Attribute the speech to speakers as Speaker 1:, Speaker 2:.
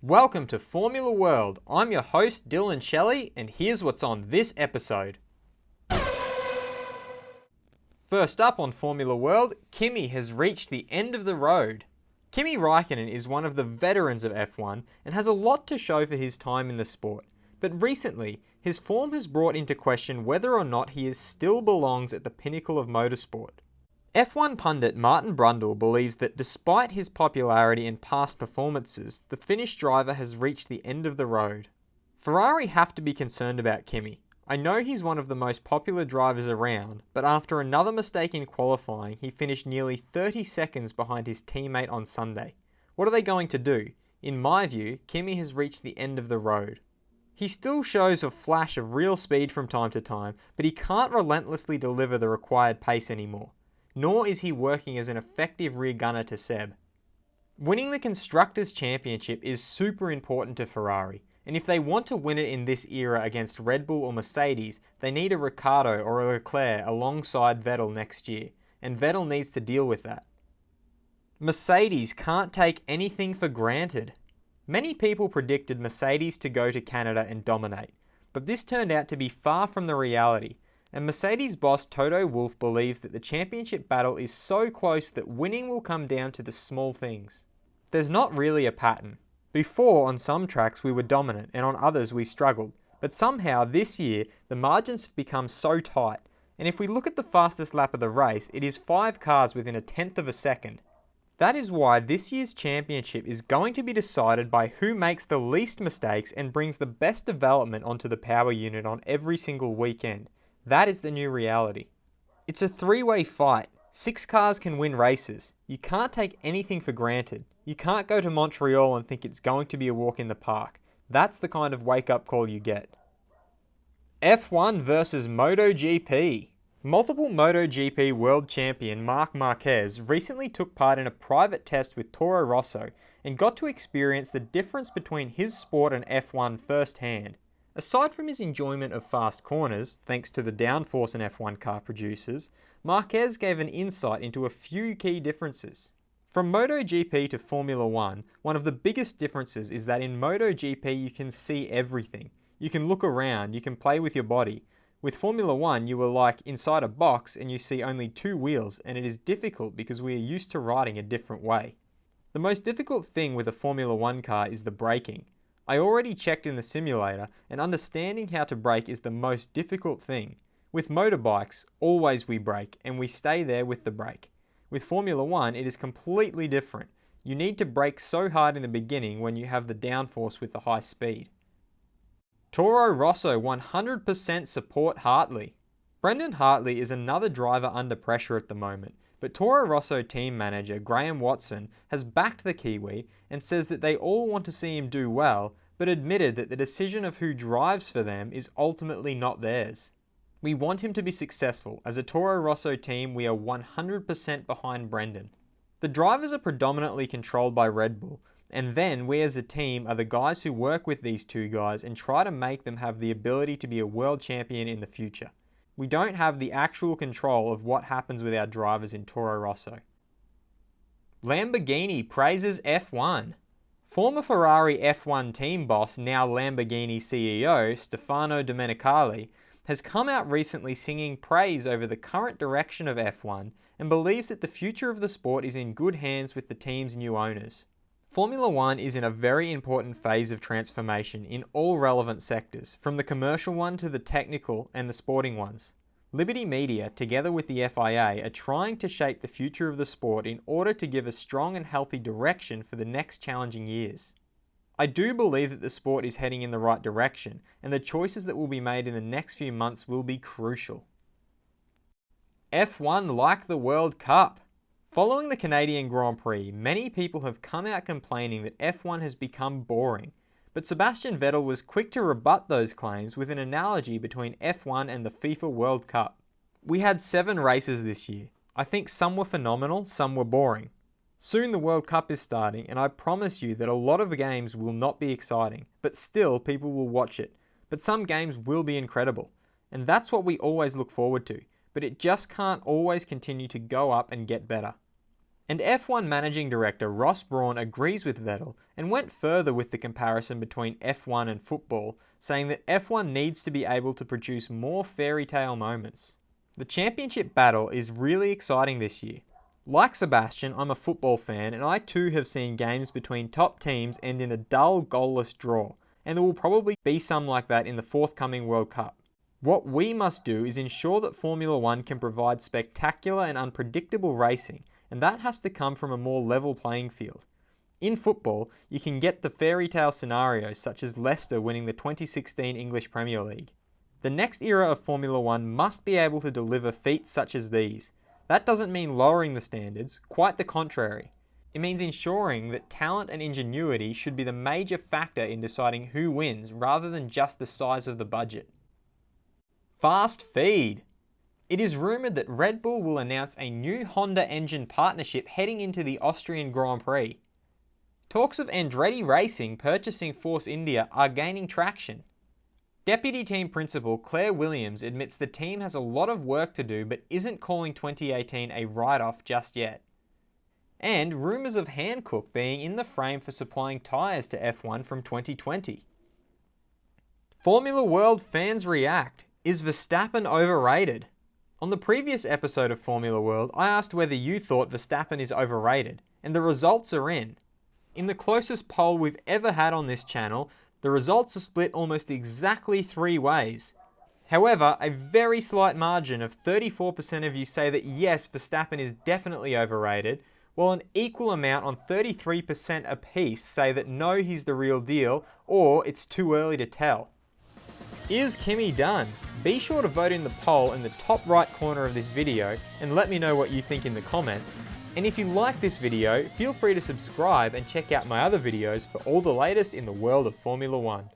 Speaker 1: Welcome to Formula World. I'm your host Dylan Shelley, and here's what's on this episode. First up on Formula World, Kimi has reached the end of the road. Kimi Raikkonen is one of the veterans of F1 and has a lot to show for his time in the sport. But recently, his form has brought into question whether or not he still belongs at the pinnacle of motorsport. F1 pundit Martin Brundle believes that despite his popularity and past performances, the Finnish driver has reached the end of the road. Ferrari have to be concerned about Kimi. I know he's one of the most popular drivers around, but after another mistake in qualifying, he finished nearly 30 seconds behind his teammate on Sunday. What are they going to do? In my view, Kimi has reached the end of the road. He still shows a flash of real speed from time to time, but he can't relentlessly deliver the required pace anymore. Nor is he working as an effective rear gunner to Seb. Winning the Constructors' Championship is super important to Ferrari, and if they want to win it in this era against Red Bull or Mercedes, they need a Ricciardo or a Leclerc alongside Vettel next year, and Vettel needs to deal with that. Mercedes can't take anything for granted. Many people predicted Mercedes to go to Canada and dominate, but this turned out to be far from the reality. And Mercedes boss Toto Wolff believes that the championship battle is so close that winning will come down to the small things. There's not really a pattern. Before, on some tracks we were dominant and on others we struggled, but somehow this year the margins have become so tight, and if we look at the fastest lap of the race, it is 5 cars within a tenth of a second. That is why this year's championship is going to be decided by who makes the least mistakes and brings the best development onto the power unit on every single weekend. That is the new reality. It's a three-way fight. 6 cars can win races. You can't take anything for granted. You can't go to Montreal and think it's going to be a walk in the park. That's the kind of wake-up call you get. F1 versus MotoGP. Multiple MotoGP world champion Marc Marquez recently took part in a private test with Toro Rosso and got to experience the difference between his sport and F1 firsthand. Aside from his enjoyment of fast corners, thanks to the downforce in F1 car producers, Marquez gave an insight into a few key differences. From MotoGP to Formula 1, one of the biggest differences is that in MotoGP you can see everything. You can look around, you can play with your body. With Formula 1 you are like inside a box and you see only 2 wheels, and it is difficult because we are used to riding a different way. The most difficult thing with a Formula 1 car is the braking. I already checked in the simulator, and understanding how to brake is the most difficult thing. With motorbikes, always we brake, and we stay there with the brake. With Formula 1, it is completely different. You need to brake so hard in the beginning when you have the downforce with the high speed. Toro Rosso 100% support Hartley. Brendan Hartley is another driver under pressure at the moment, but Toro Rosso team manager Graham Watson has backed the Kiwi and says that they all want to see him do well, but admitted that the decision of who drives for them is ultimately not theirs. We want him to be successful. As a Toro Rosso team, we are 100% behind Brendan. The drivers are predominantly controlled by Red Bull, and then we as a team are the guys who work with these 2 guys and try to make them have the ability to be a world champion in the future. We don't have the actual control of what happens with our drivers in Toro Rosso. Lamborghini praises F1. Former Ferrari F1 team boss, now Lamborghini CEO, Stefano Domenicali, has come out recently singing praise over the current direction of F1 and believes that the future of the sport is in good hands with the team's new owners. Formula 1 is in a very important phase of transformation in all relevant sectors, from the commercial one to the technical and the sporting ones. Liberty Media, together with the FIA, are trying to shape the future of the sport in order to give a strong and healthy direction for the next challenging years. I do believe that the sport is heading in the right direction, and the choices that will be made in the next few months will be crucial. F1 like the World Cup. Following the Canadian Grand Prix, many people have come out complaining that F1 has become boring, but Sebastian Vettel was quick to rebut those claims with an analogy between F1 and the FIFA World Cup. We had 7 races this year. I think some were phenomenal, some were boring. Soon the World Cup is starting, and I promise you that a lot of the games will not be exciting, but still people will watch it. But some games will be incredible, and that's what we always look forward to, but it just can't always continue to go up and get better. And F1 Managing Director Ross Brawn agrees with Vettel and went further with the comparison between F1 and football, saying that F1 needs to be able to produce more fairy tale moments. The championship battle is really exciting this year. Like Sebastian, I'm a football fan and I too have seen games between top teams end in a dull, goalless draw, and there will probably be some like that in the forthcoming World Cup. What we must do is ensure that Formula One can provide spectacular and unpredictable racing, and that has to come from a more level playing field. In football, you can get the fairy tale scenarios such as Leicester winning the 2016 English Premier League. The next era of Formula One must be able to deliver feats such as these. That doesn't mean lowering the standards, quite the contrary. It means ensuring that talent and ingenuity should be the major factor in deciding who wins rather than just the size of the budget. Fast feed. It is rumoured that Red Bull will announce a new Honda engine partnership heading into the Austrian Grand Prix. Talks of Andretti Racing purchasing Force India are gaining traction. Deputy Team Principal Claire Williams admits the team has a lot of work to do but isn't calling 2018 a write-off just yet. And rumours of Hankook being in the frame for supplying tyres to F1 from 2020. Formula World fans react. Is Verstappen overrated? On the previous episode of Formula World, I asked whether you thought Verstappen is overrated, and the results are in. In the closest poll we've ever had on this channel, the results are split almost exactly 3 ways. However, a very slight margin of 34% of you say that yes, Verstappen is definitely overrated, while an equal amount on 33% apiece say that no, he's the real deal, or it's too early to tell. Is Kimi done? Be sure to vote in the poll in the top right corner of this video and let me know what you think in the comments. And if you like this video, feel free to subscribe and check out my other videos for all the latest in the world of Formula One.